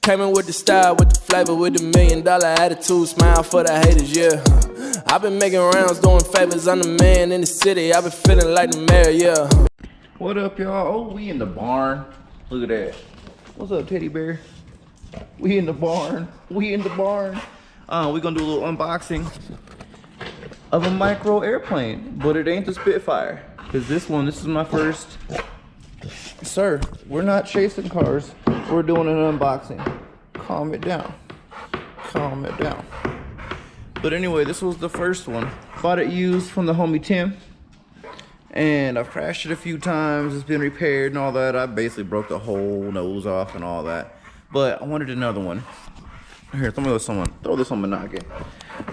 came in with the style, with the flavor, with the $1 million attitude, smile for the haters, yeah. I've been making rounds, doing favors, I'm the man in the city, I've been feeling like the mayor, yeah. What up, y'all? Oh, we in the barn. Look at that. What's up, teddy bear? We in the barn. We in the barn. We're gonna do a little unboxing of a micro airplane, but it ain't the Spitfire. Cause this is my first. Sir, we're not chasing cars. We're doing an unboxing. Calm it down. Calm it down. But anyway, this was the first one. Bought it used from the homie Tim. And I've crashed it a few times. It's been repaired and all that. I basically broke the whole nose off and all that. But I wanted another one. Here, throw this on my noggin.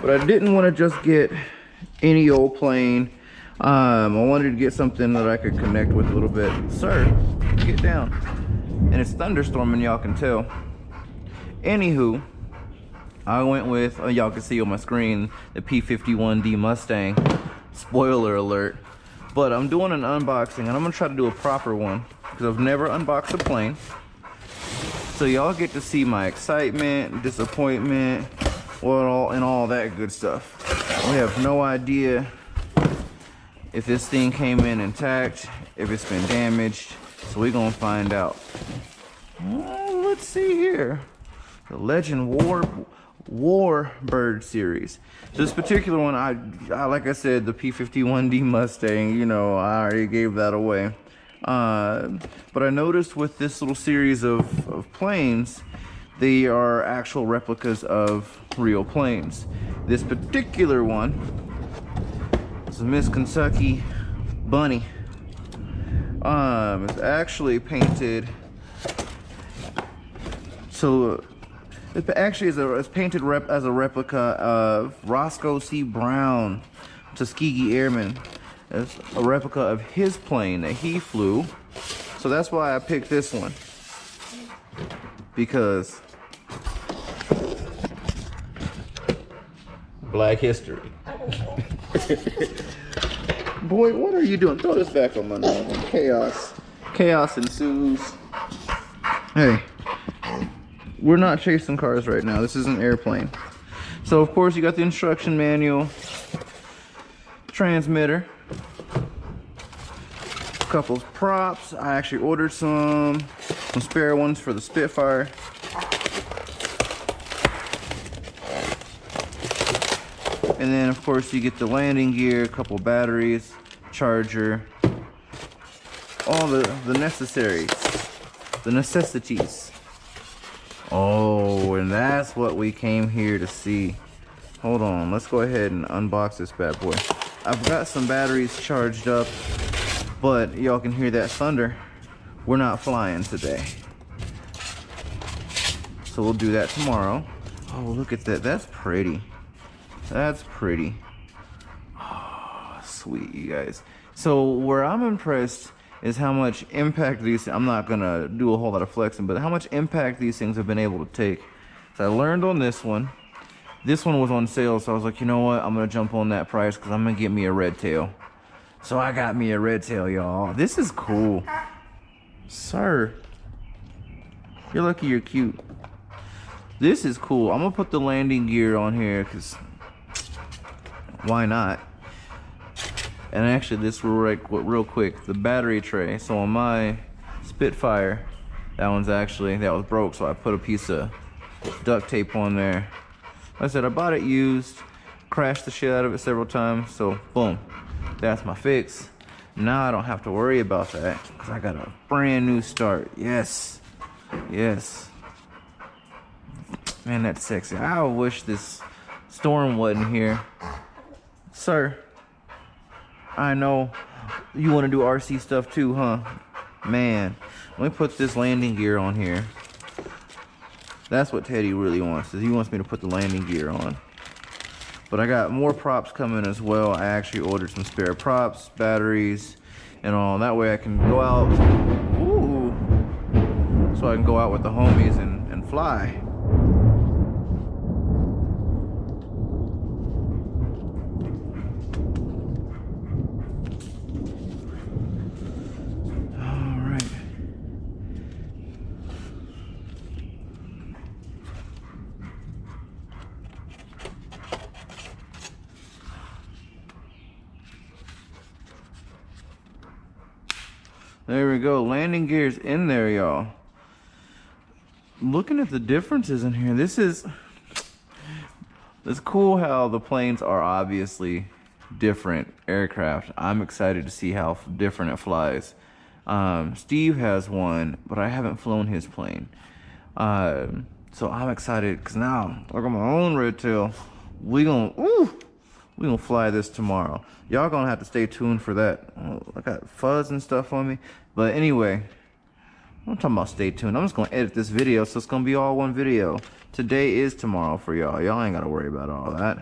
But I didn't want to just get any old plane. I wanted to get something that I could connect with a little bit. Sir, get down. And it's thunderstorming, y'all can tell. Anywho, I went with, y'all can see on my screen, the P-51D Mustang. Spoiler alert. But I'm doing an unboxing, and I'm gonna try to do a proper one, because I've never unboxed a plane. So y'all get to see my excitement, disappointment, all that good stuff. We have no idea if this thing came in intact, if it's been damaged, so we're gonna find out. Let's see here. The Legend Warbird series. So this particular one, I like I said, the P-51D Mustang, you know, I already gave that away. But I noticed with this little series of planes, they are actual replicas of real planes. This particular one is a Miss Kentucky Bunny. It's actually painted, so it actually is painted as a replica of Roscoe C. Brown, Tuskegee Airman. It's a replica of his plane that he flew. So that's why I picked this one. Because Black history. Boy, what are you doing? Throw this back on my nose. Chaos. Chaos ensues. Hey, we're not chasing cars right now. This is an airplane. So of course you got the instruction manual, transmitter, a couple of props. I actually ordered some spare ones for the Spitfire. And then of course you get the landing gear, a couple batteries, charger, all the necessaries, the necessities. Oh, and that's what we came here to see. Hold on, let's go ahead and unbox this bad boy. I've got some batteries charged up, but y'all can hear that thunder. We're not flying today, so we'll do that tomorrow. Oh, look at that. That's pretty. That's pretty. Oh, sweet, you guys. So where I'm impressed is how much impact these, I'm not gonna do a whole lot of flexing, but how much impact these things have been able to take. So I learned on this one. This one was on sale, so I was like, you know what? I'm gonna jump on that price because I'm gonna get me a red tail. So I got me a red tail, y'all. This is cool. Sir, you're lucky you're cute. This is cool. I'm gonna put the landing gear on here because why not? And actually, this real quick, the battery tray. So on my Spitfire, that was broke, so I put a piece of duct tape on there. Like I said, I bought it used, crashed the shit out of it several times, so boom, that's my fix. Now I don't have to worry about that because I got a brand new start. Yes, yes. Man, that's sexy. I wish this storm wasn't here. Sir, I know you want to do RC stuff too, huh? Man, let me put this landing gear on here. That's what Teddy really wants, is he wants me to put the landing gear on. But I got more props coming as well. I actually ordered some spare props, batteries, and all. That way I can go out. Ooh. So I can go out with the homies and fly. There we go. Landing gears in there, y'all. Looking at the differences in here, it's cool how the planes are obviously different aircraft. I'm excited to see how different it flies. Steve has one, but I haven't flown his plane. So I'm excited because now I got my own red tail. We gonna fly this tomorrow. Y'all gonna have to stay tuned for that. I got fuzz and stuff on me, but anyway, I'm talking about stay tuned. I'm just gonna edit this video, so it's gonna be all one video. Today is tomorrow for y'all. Y'all ain't gotta worry about all that.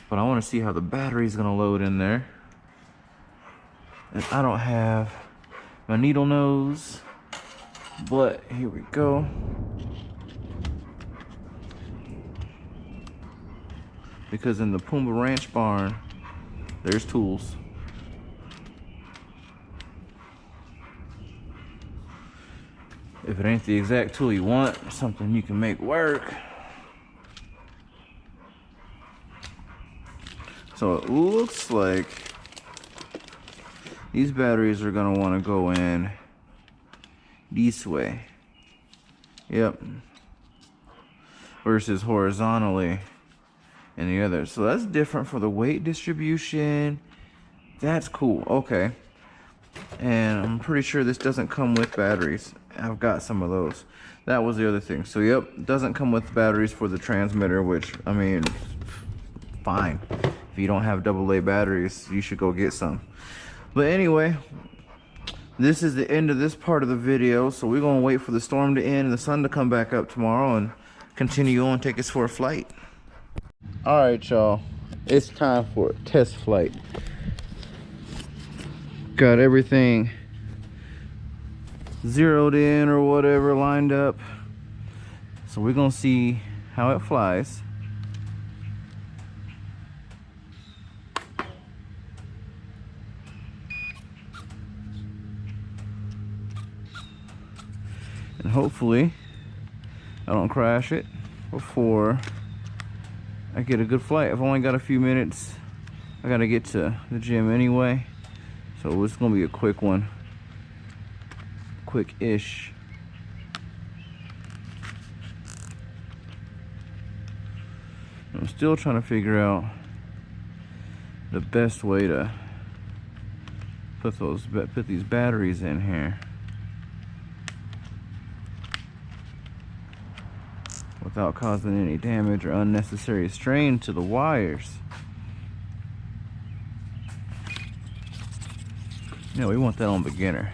But I want to see how the battery's gonna load in there. And I don't have my needle nose, but here we go. Because in the Pumbaa Ranch barn, there's tools. If it ain't the exact tool you want, something you can make work. So it looks like these batteries are gonna wanna go in this way. Yep. Versus horizontally in the other. So that's different for the weight distribution. That's cool. Okay. And I'm pretty sure this doesn't come with batteries. I've got some of those. That was the other thing. So yep, doesn't come with batteries for the transmitter, which I mean, fine. If you don't have AA batteries, you should go get some. But anyway, this is the end of this part of the video. So we're gonna wait for the storm to end and the sun to come back up tomorrow and continue on, take us for a flight. All right, y'all, it's time for a test flight. Got everything zeroed in or whatever, lined up. So we're gonna see how it flies. And hopefully I don't crash it before I get a good flight. I've only got a few minutes. I gotta get to the gym anyway. So it's gonna be a quick one. Quick-ish. I'm still trying to figure out the best way to put these batteries in here without causing any damage or unnecessary strain to the wires. Yeah, we want that on beginner.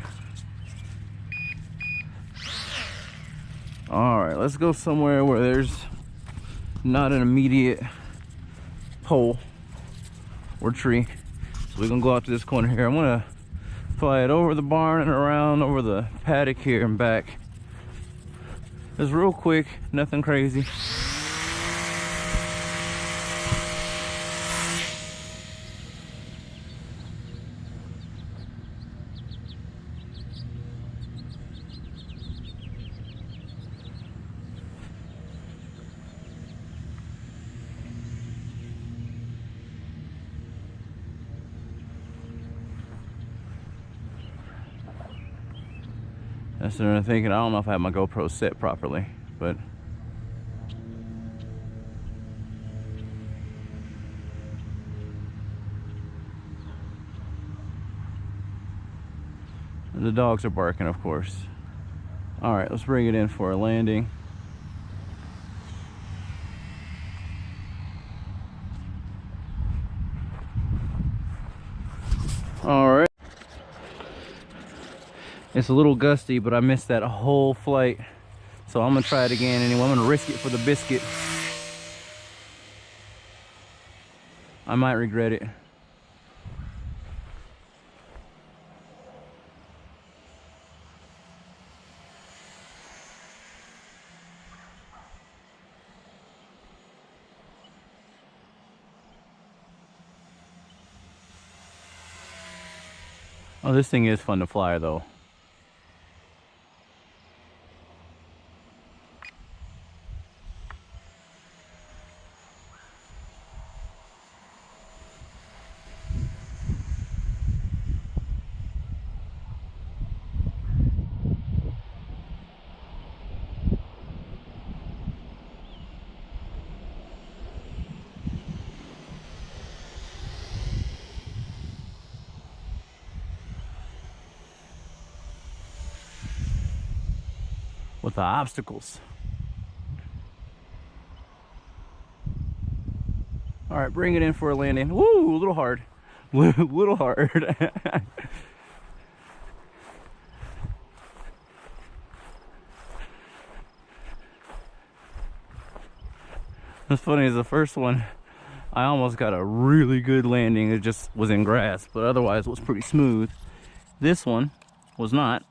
Alright, let's go somewhere where there's not an immediate pole or tree. So we're gonna go out to this corner here. I'm gonna fly it over the barn and around over the paddock here and back. It's real quick, nothing crazy. That's what I'm thinking. I don't know if I have my GoPro set properly, but the dogs are barking, of course. All right, let's bring it in for a landing. All right. It's a little gusty, but I missed that whole flight. So I'm gonna try it again anyway. I'm gonna risk it for the biscuit. I might regret it. Oh, this thing is fun to fly though. with the obstacles. All right, bring it in for a landing. Woo, a little hard. Little hard. What's funny is the first one, I almost got a really good landing. It just was in grass, but otherwise it was pretty smooth. This one was not.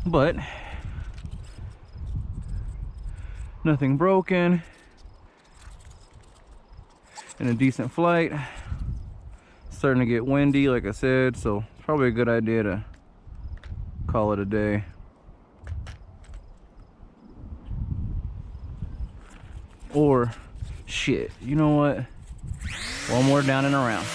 But nothing broken and a decent flight. Starting to get windy, like I said, so probably a good idea to call it a day. Or shit, you know what? One more down and around.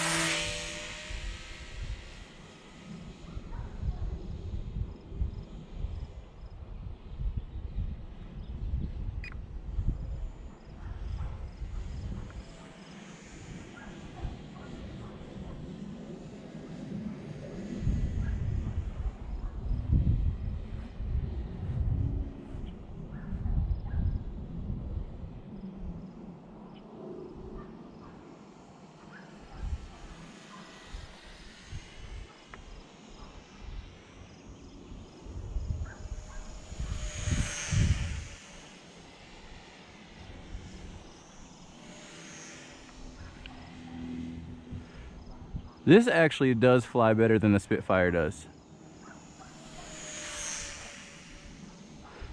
This actually does fly better than the Spitfire does.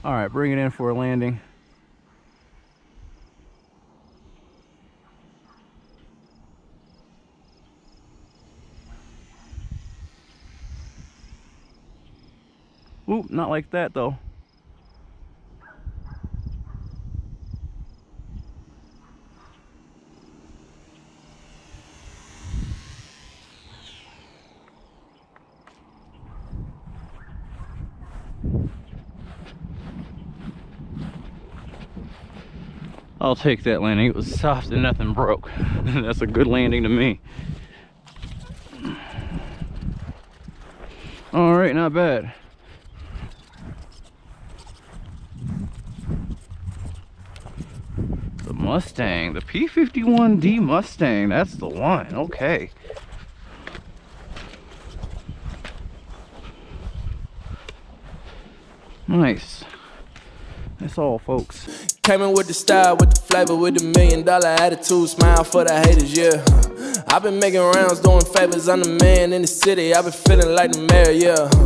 All right, bring it in for a landing. Oop, not like that though. I'll take that landing. It was soft and nothing broke. That's a good landing to me. All right, not bad. The Mustang, the P-51D Mustang, that's the one. Okay. Nice. That's all, folks. Came in with the style, with the flavor, with the $1 million attitude. Smile for the haters, yeah. I've been making rounds, doing favors. I'm the man in the city. I've been feeling like the mayor, yeah.